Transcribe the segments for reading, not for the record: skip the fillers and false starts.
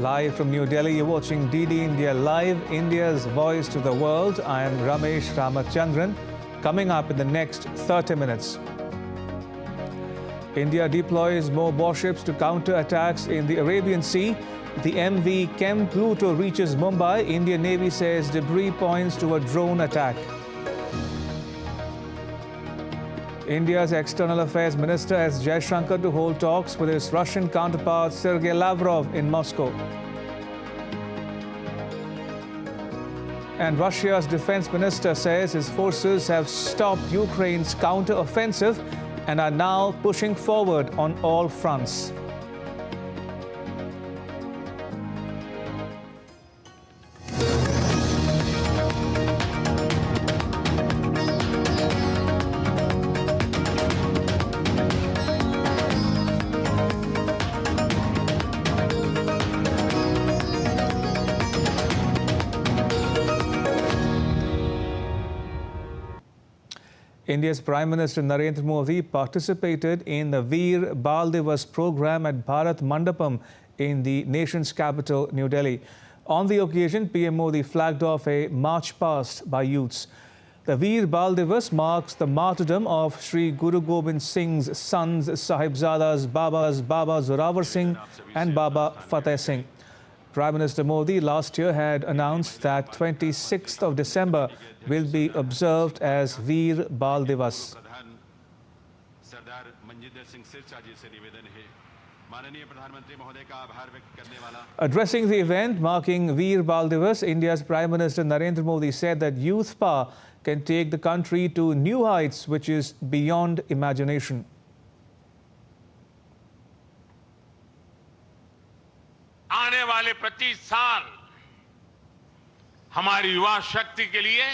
Live from New Delhi, you're watching DD India Live, India's voice to the world. I am Ramesh Ramachandran. Coming up in the next 30 minutes. India deploys more warships to counter attacks in the Arabian Sea. The MV Chem Pluto reaches Mumbai. Indian Navy says debris points to a drone attack. India's External Affairs Minister S. Jaishankar to hold talks with his Russian counterpart Sergei Lavrov in Moscow. And Russia's defense minister says his forces have stopped Ukraine's counter-offensive and are now pushing forward on all fronts. India's Prime Minister Narendra Modi participated in the Veer Bal Divas program at Bharat Mandapam in the nation's capital, New Delhi. On the occasion, PM Modi flagged off a march past by youths. The Veer Bal Divas marks the martyrdom of Sri Guru Gobind Singh's sons, Sahibzadas Baba Zorawar Singh and Baba Fateh Singh. Prime Minister Modi last year had announced that 26th of December will be observed as Veer Bal Divas. Addressing the event marking Veer Bal Divas, India's Prime Minister Narendra Modi said that youth power can take the country to new heights which is beyond imagination. आने वाले 25 साल हमारी युवा शक्ति के लिए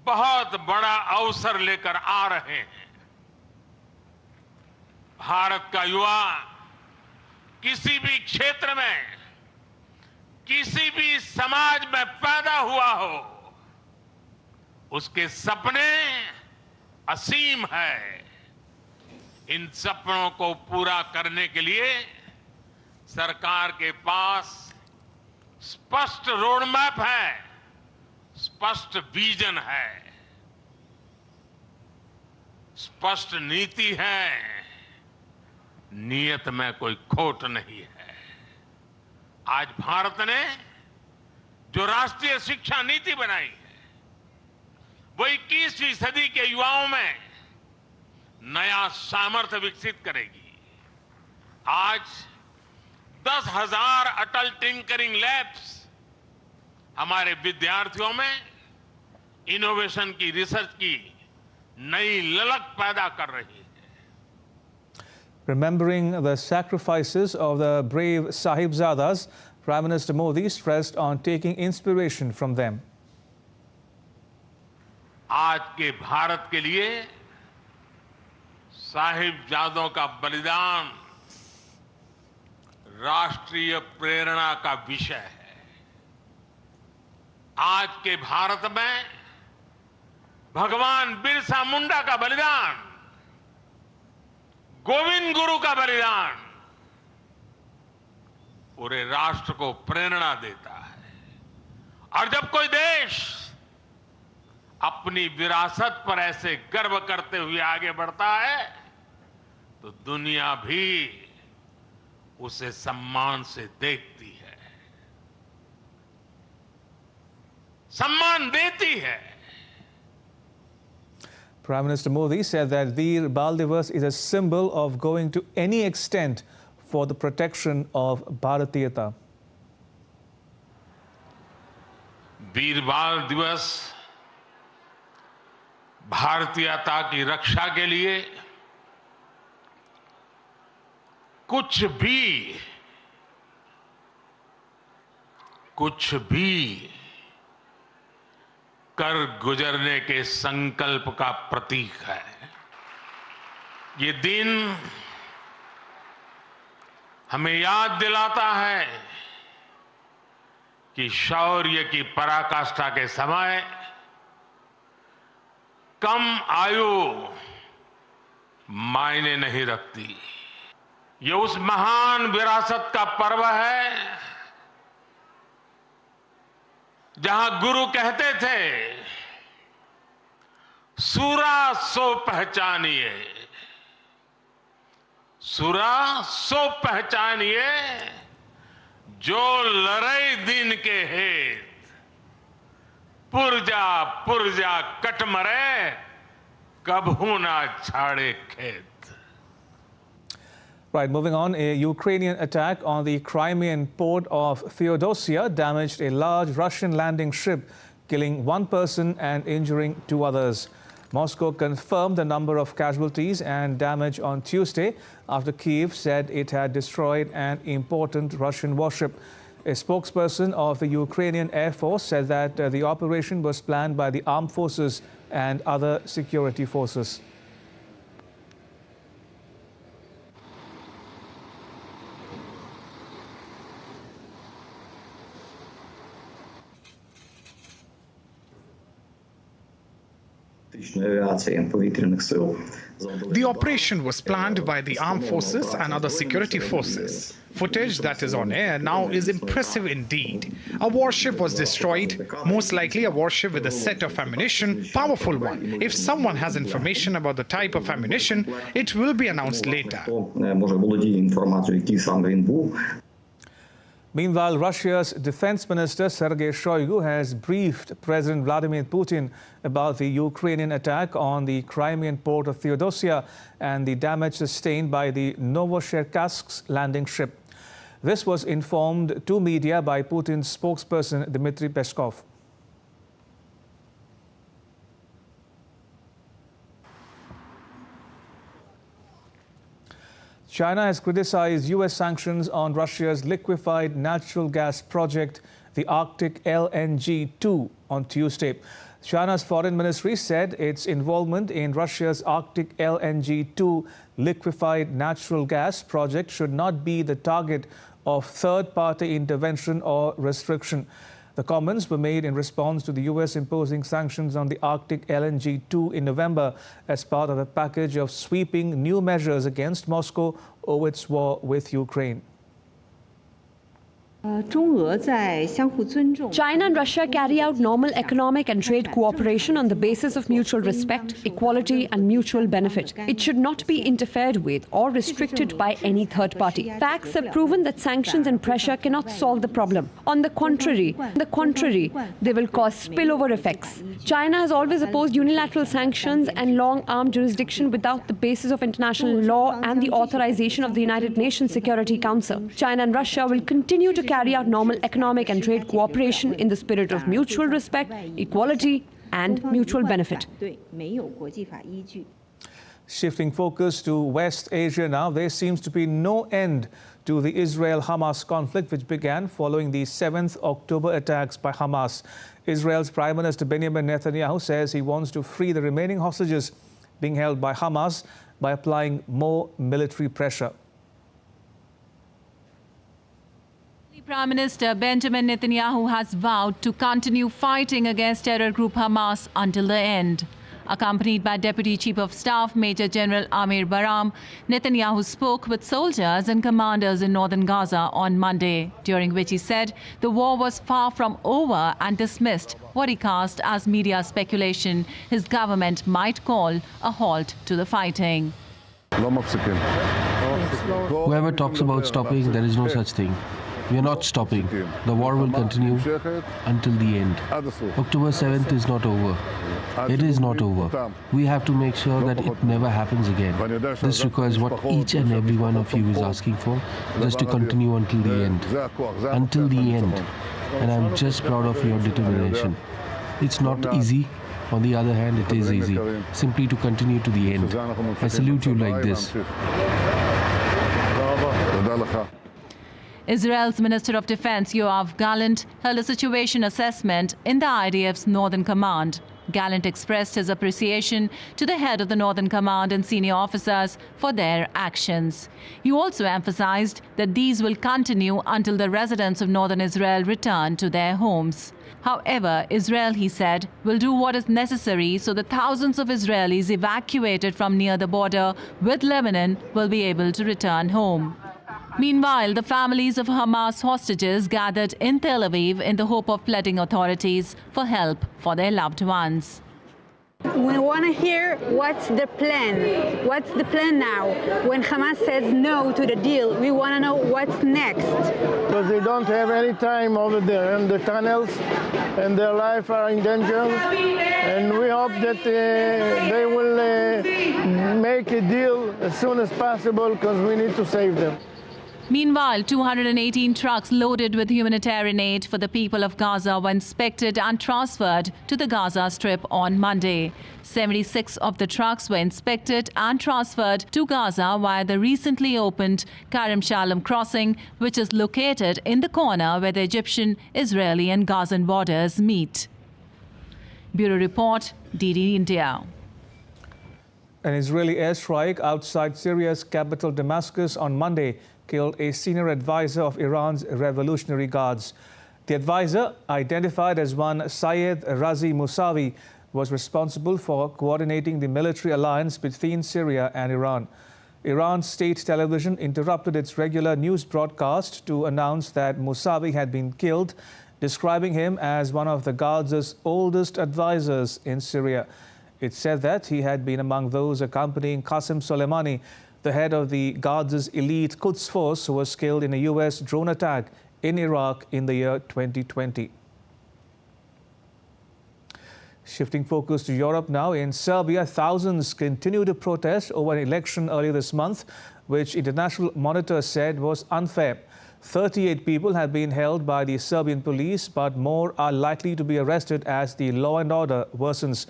बहुत बड़ा अवसर लेकर आ रहे हैं। भारत का युवा किसी भी क्षेत्र में, किसी भी समाज में पैदा हुआ हो, उसके सपने असीम है। इन सपनों को पूरा करने के लिए सरकार के पास स्पष्ट रोड मैप है, स्पष्ट विजन है, स्पष्ट नीति है, नियत में कोई खोट नहीं है। आज भारत ने जो राष्ट्रीय शिक्षा नीति बनाई है, वो 21वीं सदी के युवाओं में नया सामर्थ्य विकसित करेगी। आज 10,000 अटल टिंकरिंग लैब्स हमारे विद्यार्थियों में इनोवेशन की, रिसर्च की नई ललक पैदा कर रही है। Remembering the sacrifices of the brave Sahibzadas, Prime Minister Modi stressed on taking inspiration from them. आज के भारत के लिए साहिबजादों का बलिदान राष्ट्रीय प्रेरणा का विषय है। आज के भारत में भगवान बिरसा मुंडा का बलिदान, गोविंद गुरु का बलिदान पूरे राष्ट्र को प्रेरणा देता है। और जब कोई देश अपनी विरासत पर ऐसे गर्व करते हुए आगे बढ़ता है, तो दुनिया भी उसे सम्मान से देखती है, सम्मान देती है। Prime Minister Modi said that Veer Bal Divas is a symbol of going to any extent for the protection of Bharatiyata. वीर बाल दिवस भारतीयता की रक्षा के लिए कुछ भी कर गुजरने के संकल्प का प्रतीक है। ये दिन हमें याद दिलाता है कि शौर्य की पराकाष्ठा के समय कम आयु मायने नहीं रखती। ये उस महान विरासत का पर्व है जहां गुरु कहते थे, सूरा सो पहचानिए, सूरा सो पहचानिए, जो लड़ाई दिन के हेत, पुरजा पुरजा कट मरे, कभू ना छाड़े खेत. Right, moving on, a Ukrainian attack on the Crimean port of Theodosia damaged a large Russian landing ship, killing one person and injuring two others. Moscow confirmed the number of casualties and damage on Tuesday after Kyiv said it had destroyed an important Russian warship. A spokesperson of the Ukrainian Air Force said that the operation was planned by the armed forces and other security forces. The operation was planned by the armed forces and other security forces. Footage that is on air now is impressive indeed. A warship was destroyed, most likely a warship with a set of ammunition, powerful one. If someone has information about the type of ammunition, it will be announced later. Meanwhile, Russia's defense minister Sergei Shoigu has briefed President Vladimir Putin about the Ukrainian attack on the Crimean port of Theodosia and the damage sustained by the Novocherkassk landing ship. This was informed to media by Putin's spokesperson Dmitry Peskov. China has criticized U.S. sanctions on Russia's liquefied natural gas project, the Arctic LNG-2, on Tuesday. China's foreign ministry said its involvement in Russia's Arctic LNG-2 liquefied natural gas project should not be the target of third-party intervention or restriction. The comments were made in response to the U.S. imposing sanctions on the Arctic LNG-2 in November as part of a package of sweeping new measures against Moscow over its war with Ukraine. China and Russia carry out normal economic and trade cooperation on the basis of mutual respect, equality and mutual benefit. It should not be interfered with or restricted by any third party. Facts have proven that sanctions and pressure cannot solve the problem. On the contrary, they will cause spillover effects. China has always opposed unilateral sanctions and long-arm jurisdiction without the basis of international law and the authorization of the United Nations Security Council. China and Russia will continue to carry out normal economic and trade cooperation in the spirit of mutual respect, equality and mutual benefit. Shifting focus to West Asia now, there seems to be no end to the Israel-Hamas conflict, which began following the 7th October attacks by Hamas. Israel's Prime Minister Benjamin Netanyahu says he wants to free the remaining hostages being held by Hamas by applying more military pressure. Prime Minister Benjamin Netanyahu has vowed to continue fighting against terror group Hamas until the end. Accompanied by Deputy Chief of Staff Major General Amir Baram, Netanyahu spoke with soldiers and commanders in northern Gaza on Monday, during which he said the war was far from over and dismissed what he cast as media speculation his government might call a halt to the fighting. Whoever talks about stopping, there is no such thing. We are not stopping. The war will continue until the end. October 7th is not over. It is not over. We have to make sure that it never happens again. This requires what each and every one of you is asking for, just to continue until the end. Until the end. And I'm just proud of your determination. It's not easy. On the other hand, it is easy. Simply to continue to the end. I salute you like this. Israel's Minister of Defense Yoav Gallant held a situation assessment in the IDF's Northern Command. Gallant expressed his appreciation to the head of the Northern Command and senior officers for their actions. He also emphasized that these will continue until the residents of northern Israel return to their homes. However, Israel, he said, will do what is necessary so that thousands of Israelis evacuated from near the border with Lebanon will be able to return home. Meanwhile, the families of Hamas hostages gathered in Tel Aviv in the hope of pleading authorities for help for their loved ones. We want to hear what's the plan. What's the plan now? When Hamas says no to the deal, we want to know what's next. Because they don't have any time over there in the tunnels and their life are in danger. And we hope that they will make a deal as soon as possible because we need to save them. Meanwhile, 218 trucks loaded with humanitarian aid for the people of Gaza were inspected and transferred to the Gaza Strip on Monday. 76 of the trucks were inspected and transferred to Gaza via the recently opened Kerem Shalom crossing, which is located in the corner where the Egyptian, Israeli and Gazan borders meet. Bureau Report, DD India. An Israeli airstrike outside Syria's capital Damascus on Monday killed a senior advisor of Iran's Revolutionary Guards. The advisor, identified as one Syed Razi Mousavi, was responsible for coordinating the military alliance between Syria and Iran. Iran's state television interrupted its regular news broadcast to announce that Mousavi had been killed, describing him as one of the Guards' oldest advisors in Syria. It said that he had been among those accompanying Qasem Soleimani, the head of the Guards' elite Quds force, who was killed in a US drone attack in Iraq in the year 2020. Shifting focus to Europe now, in Serbia, thousands continue to protest over an election earlier this month, which international monitors said was unfair. 38 people have been held by the Serbian police, but more are likely to be arrested as the law and order worsens.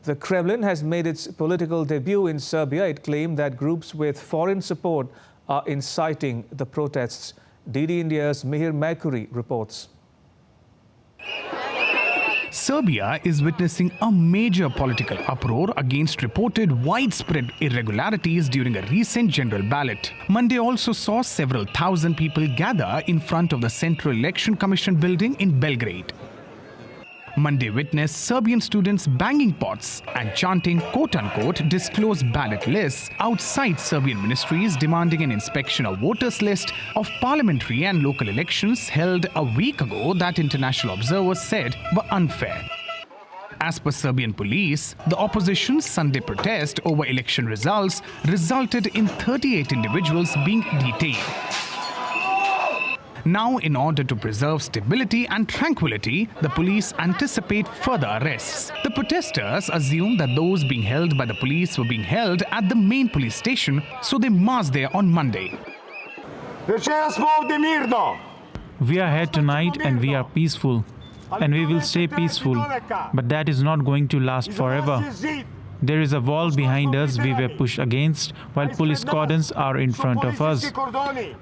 The Kremlin has made its political debut in Serbia. It claimed that groups with foreign support are inciting the protests. DD India's Mihir Mercury reports. Serbia is witnessing a major political uproar against reported widespread irregularities during a recent general ballot. Monday also saw several thousand people gather in front of the Central Election Commission building in Belgrade. Monday witnessed Serbian students banging pots and chanting quote-unquote disclosed ballot lists outside Serbian ministries, demanding an inspection of voters' list of parliamentary and local elections held a week ago that international observers said were unfair. As per Serbian police, the opposition's Sunday protest over election results resulted in 38 individuals being detained. Now, in order to preserve stability and tranquility, the police anticipate further arrests. The protesters assume that those being held by the police were being held at the main police station, so they marched there on Monday. We are here tonight and we are peaceful, and we will stay peaceful, but that is not going to last forever. There is a wall behind us we were pushed against, while police cordons are in front of us.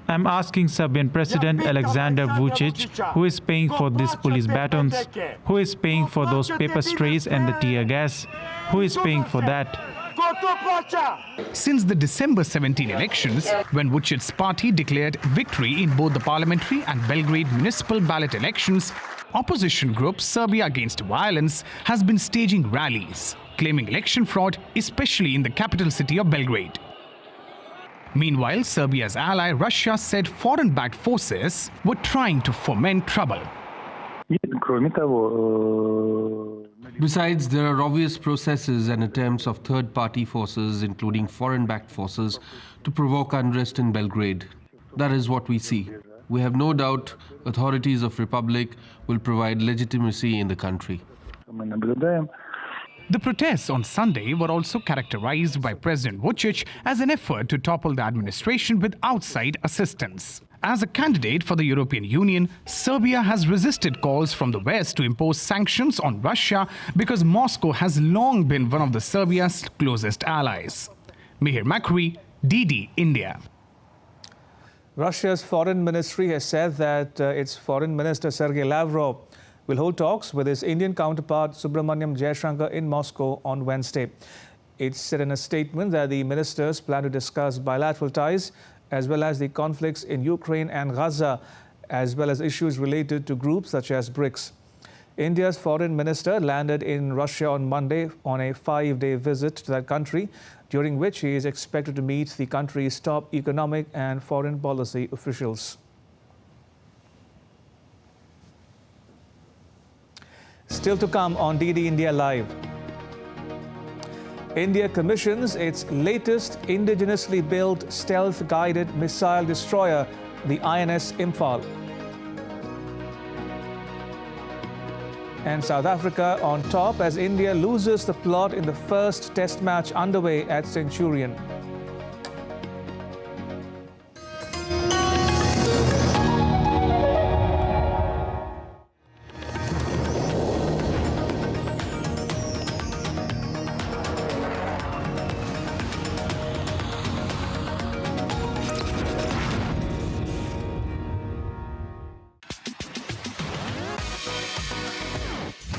I'm asking Serbian President Alexander Vučić, who is paying for these police batons, who is paying for those pepper sprays and the tear gas, who is paying for that? Since the December 17 elections, when Vučić's party declared victory in both the parliamentary and Belgrade municipal ballot elections, opposition group Serbia Against Violence has been staging rallies, claiming election fraud, especially in the capital city of Belgrade. Meanwhile, Serbia's ally Russia said foreign-backed forces were trying to foment trouble. Besides, there are obvious processes and attempts of third-party forces, including foreign-backed forces, to provoke unrest in Belgrade. That is what we see. We have no doubt authorities of Republic will provide legitimacy in the country. The protests on Sunday were also characterized by President Vučić as an effort to topple the administration with outside assistance. As a candidate for the European Union, Serbia has resisted calls from the West to impose sanctions on Russia because Moscow has long been one of the Serbia's closest allies. Mihir Mercury, DD India. Russia's foreign ministry has said that its foreign minister Sergei Lavrov will hold talks with his Indian counterpart Subramaniam Jaishankar in Moscow on Wednesday. It's said in a statement that the ministers plan to discuss bilateral ties as well as the conflicts in Ukraine and Gaza, as well as issues related to groups such as BRICS. India's foreign minister landed in Russia on Monday on a 5-day visit to that country, during which he is expected to meet the country's top economic and foreign policy officials. Still to come on DD India Live. India commissions its latest indigenously built stealth-guided missile destroyer, the INS Infal. And South Africa on top as India loses the plot in the first test match underway at Centurion.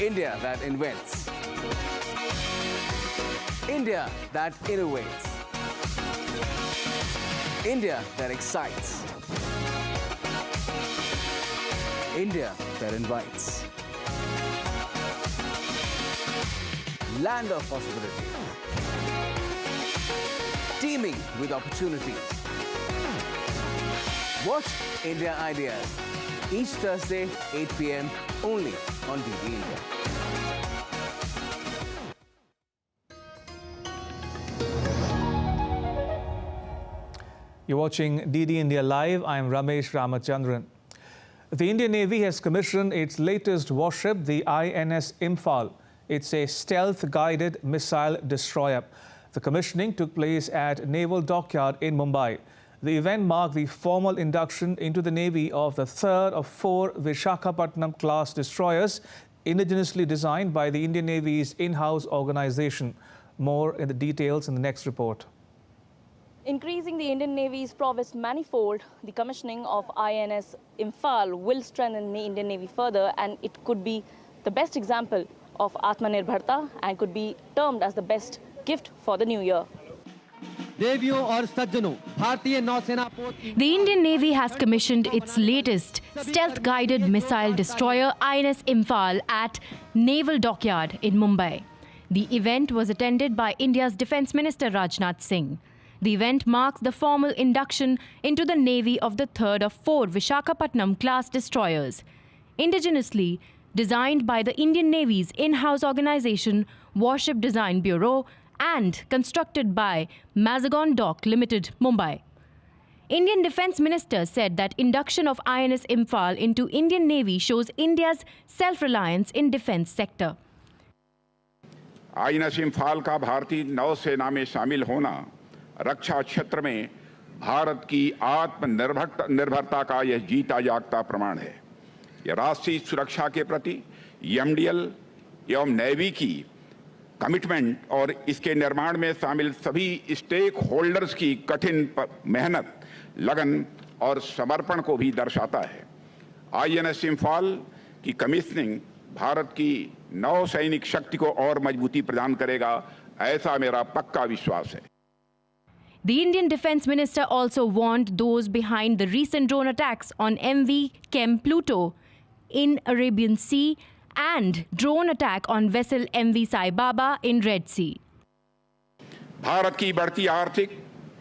India that invents. India that innovates. India that excites. India that invites. Land of possibility. Teeming with opportunities. Watch India Ideas each Thursday, 8 p.m. only on DD India. You're watching DD India Live. I'm Ramesh Ramachandran. The Indian Navy has commissioned its latest warship, the INS Infal. It's a stealth-guided missile destroyer. The commissioning took place at Naval Dockyard in Mumbai. The event marked the formal induction into the Navy of the third of 4 Visakhapatnam-class destroyers, indigenously designed by the Indian Navy's in-house organization. More in the details in the next report. Increasing the Indian Navy's prowess manifold, the commissioning of INS Infal will strengthen the Indian Navy further, and it could be the best example of Atmanirbharta and could be termed as the best gift for the new year. The Indian Navy has commissioned its latest stealth-guided missile destroyer INS Infal at Naval Dockyard in Mumbai. The event was attended by India's Defence Minister Rajnath Singh. The event marks the formal induction into the Navy of the third of 4 Visakhapatnam-class destroyers, indigenously designed by the Indian Navy's in-house organization, Warship Design Bureau, and constructed by Mazagon Dock Limited, Mumbai. Indian Defence Minister said that induction of INS Infal into Indian Navy shows India's self-reliance in defence sector. INS Infal का भारतीय नौसेना में शामिल होना रक्षा क्षेत्र में भारत की आत्मनिर्भरता का यह जीता जागता प्रमाण है। यह राष्ट्रीय सुरक्षा के प्रति MDL एवं नेवी की कमिटमेंट और इसके निर्माण में शामिल सभी स्टेक होल्डर्स की कठिन मेहनत, लगन और समर्पण को भी दर्शाता है। INS Infal की कमीशनिंग भारत की नौसैनिक शक्ति को और मजबूती प्रदान करेगा, ऐसा मेरा पक्का विश्वास है। The Indian Defence Minister also warned those behind the recent drone attacks on MV Chem Pluto in Arabian Sea and drone attack on vessel MV Sai Baba in Red Sea. Bharat की बढ़ती आर्थिक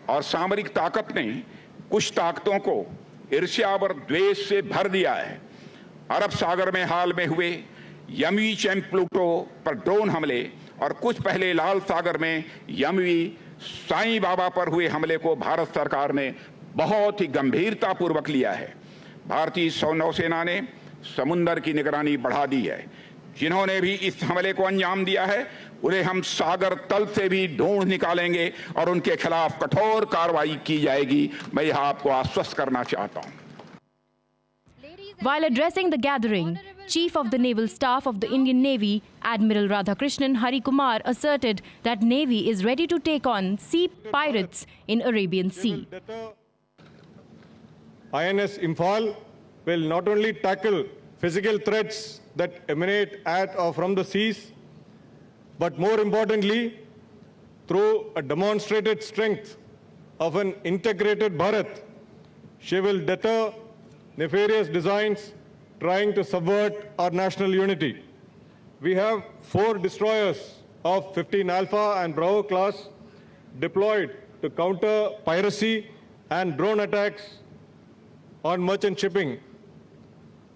और सामरिक ताकत ने कुछ ताकतों को ईर्ष्या और द्वेष से भर दिया है। अरब सागर में हाल में हुए MV Chem Pluto पर ड्रोन हमले और कुछ पहले लाल सागर में MV साई बाबा पर हुए हमले को भारत सरकार ने बहुत ही गंभीरतापूर्वक लिया है। भारतीय नौसेना ने समुद्र की निगरानी बढ़ा दी है। जिन्होंने भी इस हमले को अंजाम दिया है, उन्हें हम सागर तल से भी ढूंढ निकालेंगे और उनके खिलाफ कठोर कार्रवाई की जाएगी। मैं यह आपको आश्वस्त करना चाहता हूं। While addressing the gathering, Chief of the Naval Staff of the Indian Navy, Admiral Radhakrishnan Hari Kumar, asserted that Navy is ready to take on sea pirates in Arabian Sea. INS Infal will not only tackle physical threats that emanate at or from the seas, but more importantly, through a demonstrated strength of an integrated Bharat, she will deter nefarious designs trying to subvert our national unity. We have 4 destroyers of 15 Alpha and Bravo class deployed to counter piracy and drone attacks on merchant shipping.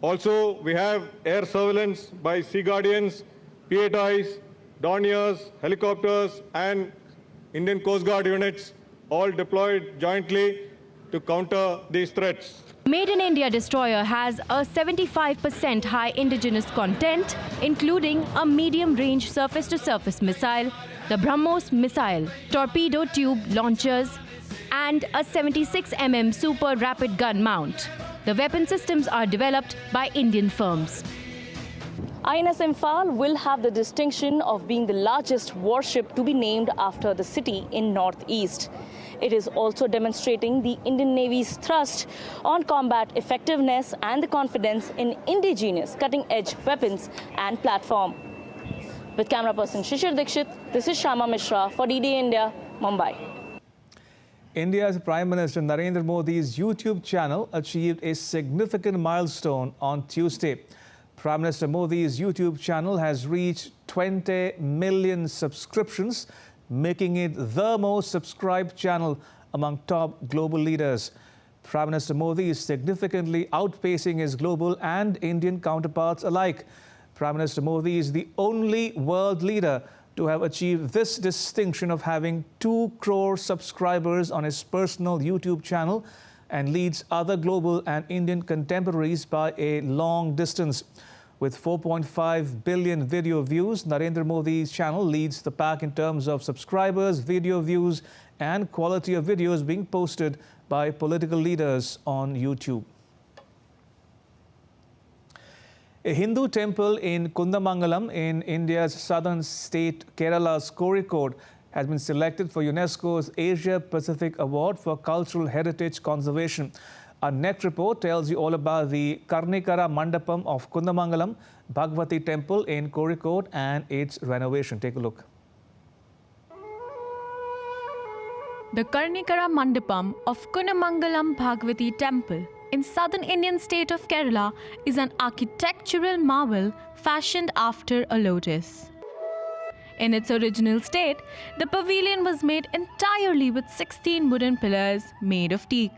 Also, we have air surveillance by Sea Guardians, P-8Is, Dorniers, helicopters, and Indian Coast Guard units, all deployed jointly to counter these threats. Made in India destroyer has a 75% high indigenous content, including a medium-range surface-to-surface missile, the BrahMos missile, torpedo tube launchers, and a 76 mm super rapid gun mount. The weapon systems are developed by Indian firms. INS Infal will have the distinction of being the largest warship to be named after the city in northeast. It is also demonstrating the Indian Navy's thrust on combat effectiveness and the confidence in indigenous cutting-edge weapons and platform. With camera person Shishir Dikshit, this is Shama Mishra for DD India, Mumbai. India's Prime Minister Narendra Modi's YouTube channel achieved a significant milestone on Tuesday. Prime Minister Modi's YouTube channel has reached 20 million subscriptions, making it the most subscribed channel among top global leaders. Prime Minister Modi is significantly outpacing his global and Indian counterparts alike. Prime Minister Modi is the only world leader to have achieved this distinction of having 2 crore subscribers on his personal YouTube channel and leads other global and Indian contemporaries by a long distance. With 4.5 billion video views, Narendra Modi's channel leads the pack in terms of subscribers, video views, and quality of videos being posted by political leaders on YouTube. A Hindu temple in Kundamangalam in India's southern state Kerala's Kozhikode has been selected for UNESCO's Asia Pacific Award for Cultural Heritage Conservation. Our next report tells you all about the Karnikara Mandapam of Kundamangalam, Bhagavati Temple in Kozhikode and its renovation. Take a look. The Karnikara Mandapam of Kundamangalam Bhagavati Temple in southern Indian state of Kerala is an architectural marvel fashioned after a lotus. In its original state, the pavilion was made entirely with 16 wooden pillars made of teak.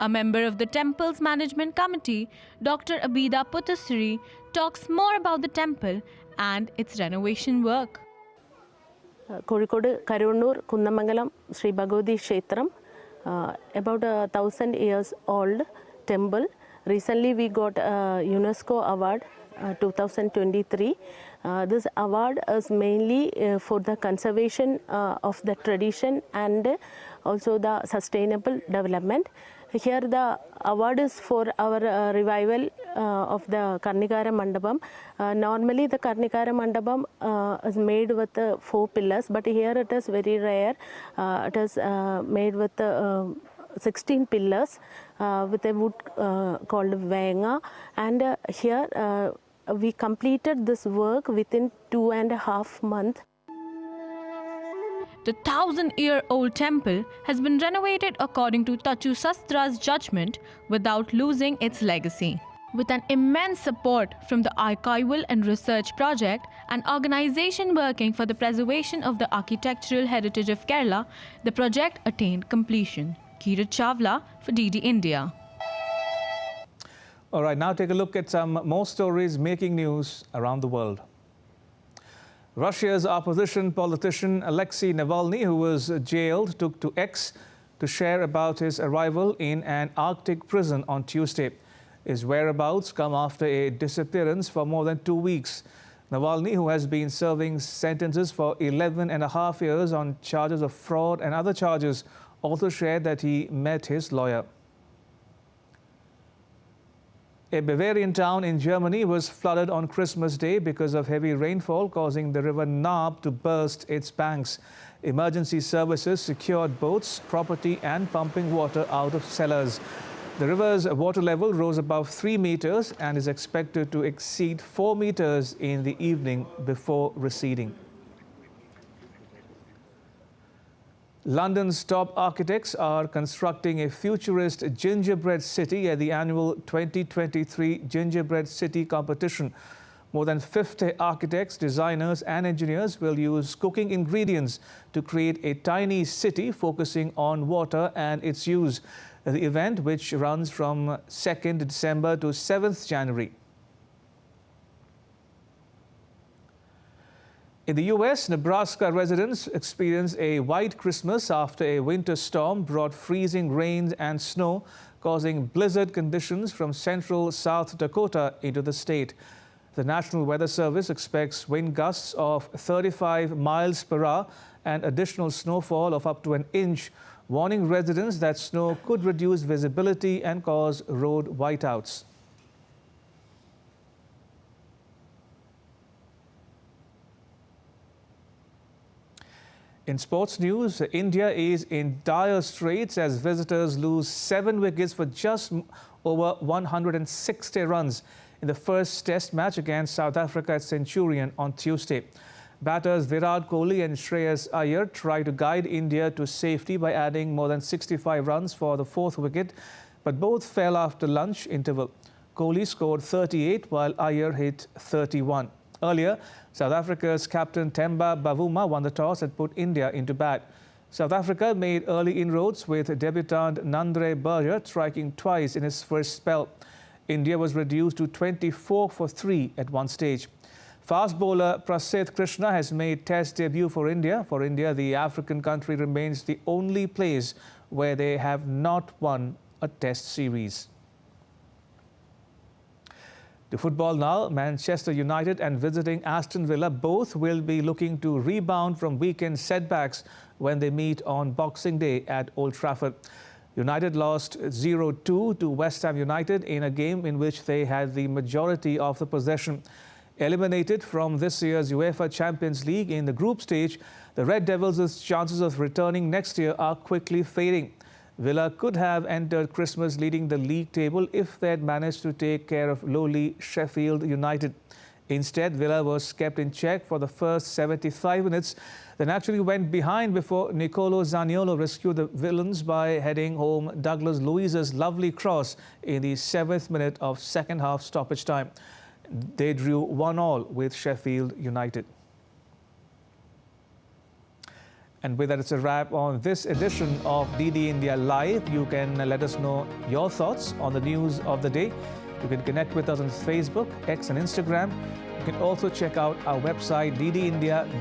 A member of the temple's management committee, Dr. Abida Puttasuri, talks more about the temple and its renovation work. Kozhikode Karunur Kundamangalam Sri Bhagavati Kshetram, about 1,000 years old temple. Recently we got a UNESCO award 2023. This award is mainly for the conservation of the tradition and also the sustainable development. Here the award is for our revival of the Karnikara Mandapam. Normally the Karnikara Mandapam is made with 4 pillars, but here it is very rare. It is made with 16 pillars with a wood called Venga, and here we completed this work within 2.5 months. The 1,000-year-old temple has been renovated according to Tachu Sastra's judgment without losing its legacy. With an immense support from the Archival and Research Project, an organization working for the preservation of the architectural heritage of Kerala, the project attained completion. Kirat Chawla for DD India. All right, now take a look at some more stories making news around the world. Russia's opposition politician Alexei Navalny, who was jailed, took to X to share about his arrival in an Arctic prison on Tuesday. His whereabouts come after a disappearance for more than 2 weeks. Navalny, who has been serving sentences for 11.5 years on charges of fraud and other charges, also shared that he met his lawyer. A Bavarian town in Germany was flooded on Christmas Day because of heavy rainfall, causing the river Naab to burst its banks. Emergency services secured boats, property and pumping water out of cellars. The river's water level rose above 3 meters and is expected to exceed 4 meters in the evening before receding. London's top architects are constructing a futurist gingerbread city at the annual 2023 Gingerbread City competition. More than 50 architects, designers and engineers will use cooking ingredients to create a tiny city focusing on water and its use. The event, which runs from 2nd December to 7th January. In the U.S., Nebraska residents experienced a white Christmas after a winter storm brought freezing rain and snow, causing blizzard conditions from central South Dakota into the state. The National Weather Service expects wind gusts of 35 miles per hour and additional snowfall of up to an inch, warning residents that snow could reduce visibility and cause road whiteouts. In sports news, India is in dire straits as visitors lose 7 wickets for just over 160 runs in the first test match against South Africa at Centurion on Tuesday. Batters Virat Kohli and Shreyas Iyer tried to guide India to safety by adding more than 65 runs for the 4th wicket, but both fell after lunch interval. Kohli scored 38 while Iyer hit 31. Earlier, South Africa's captain Themba Bavuma won the toss and put India into bat. South Africa made early inroads with debutant Nandre Berger striking twice in his first spell. India was reduced to 24 for 3 at one stage. Fast bowler Prasidh Krishna has made test debut for India. For India, the African country remains the only place where they have not won a test series. To football now, Manchester United and visiting Aston Villa both will be looking to rebound from weekend setbacks when they meet on Boxing Day at Old Trafford. United lost 0-2 to West Ham United in a game in which they had the majority of the possession. Eliminated from this year's UEFA Champions League in the group stage, the Red Devils' chances of returning next year are quickly fading. Villa could have entered Christmas leading the league table if they had managed to take care of lowly Sheffield United. Instead, Villa was kept in check for the first 75 minutes, then actually went behind before Nicolo Zaniolo rescued the villains by heading home Douglas Luiz's lovely cross in the 7th minute of second-half stoppage time. They drew 1-1 with Sheffield United. And with that, it's a wrap on this edition of DD India Live. You can let us know your thoughts on the news of the day. You can connect with us on Facebook, X and Instagram. You can also check out our website, ddindia.co.in.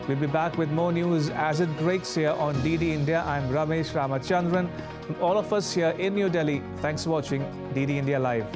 We'll be back with more news as it breaks here on DD India. I'm Ramesh Ramachandran. From all of us here in New Delhi, thanks for watching DD India Live.